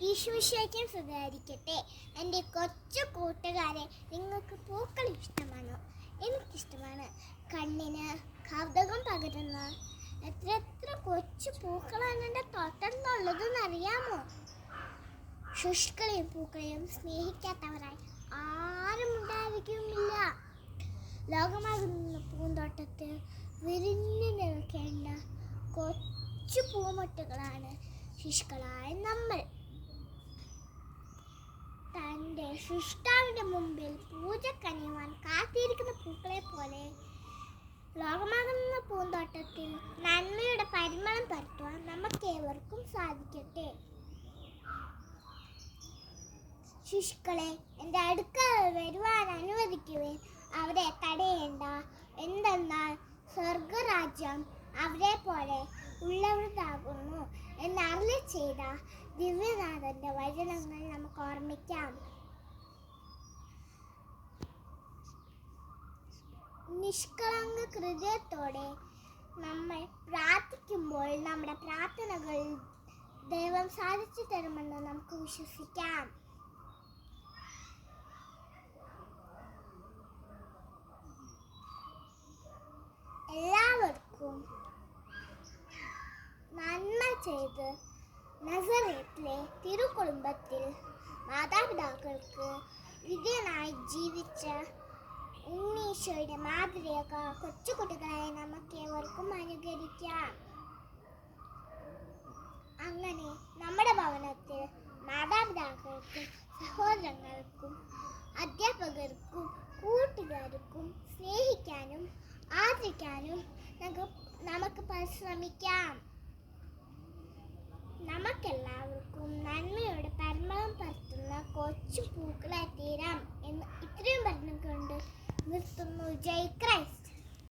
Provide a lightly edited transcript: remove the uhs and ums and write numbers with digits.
ഈശോയ്ക്കും സുഖമായിരിക്കട്ടെ. എൻ്റെ കൊച്ചു കൂട്ടുകാരെ, നിങ്ങൾക്ക് പൂക്കൾ ഇഷ്ടമാണോ? എനിക്കിഷ്ടമാണ്. കണ്ണിന് കൗതുകം പകരുന്ന എത്ര കൊച്ചു പൂക്കളാണ് എൻ്റെ തോട്ടത്തിലുള്ളതെന്ന് അറിയാമോ? ശുഷ്കളെയും പൂക്കളെയും സ്നേഹിക്കാത്തവരായി ആരും ഉണ്ടായിരിക്കുമില്ല. ലോകമാകുന്ന പൂന്തോട്ടത്തിൽ വിരിഞ്ഞു നിൽക്കേണ്ട കൊച്ചു പൂമൊട്ടുകളാണ് ശുഷ്കളായ നമ്മൾ. തൻ്റെ സൃഷ്ടാവിൻ്റെ മുമ്പിൽ പൂജ കനിയുവാൻ കാത്തിരിക്കുന്ന പൂക്കളെ പോലെ ലോകമാകുന്ന പൂന്തോട്ടത്തിൽ നന്മയുടെ പരിമളം പരത്തുവാൻ നമുക്കേവർക്കും സാധിക്കട്ടെ. ശുഷ്കളെ എൻ്റെ അടുക്കൽ വരുവാൻ അനുവദിക്കുവേൻ, അവരെ തടയേണ്ട. എന്തെന്നാൽ സ്വർഗരാജ്യം അവരെ പോലെ ഉള്ളവരാകുന്നു എന്ന് അരുളി ചെയ്ത ദിവ്യനാഥന്റെ വചനങ്ങൾ നമുക്ക് ഓർമ്മിക്കാം. നിഷ്കളങ്ക ഹൃദയത്തോടെ നമ്മൾ പ്രാർത്ഥിക്കുമ്പോൾ നമ്മുടെ പ്രാർത്ഥനകൾ ദൈവം സാധിച്ചു തരുമെന്ന് നമുക്ക് വിശ്വസിക്കാം. എല്ലാവർക്കും നന്മ ചെയ്ത് നസറേത്തിലെ തിരുക്കുടുംബത്തിൽ മാതാപിതാക്കൾക്ക് വിധേയനായി ജീവിച്ച ഉണ്ണീശോയുടെ മാതൃക കൊച്ചുകുട്ടികളായി നമുക്കേവർക്കും അനുകരിക്കാം. അങ്ങനെ നമ്മുടെ ഭവനത്തിൽ മാതാപിതാക്കൾക്കും സഹോദരങ്ങൾക്കും അധ്യാപകർക്കും കൂട്ടുകാർക്കും സ്നേഹിക്കാനും ആദരിക്കാനും നമുക്ക് പരിശ്രമിക്കാം. നമുക്കെല്ലാവർക്കും നന്മയുടെ പരിമളം പരത്തുന്ന കൊച്ചു പൂക്കളായി തീരാം എന്ന് ഇത്രയും പറഞ്ഞുകൊണ്ട് നിർത്തുന്നു. ജയ്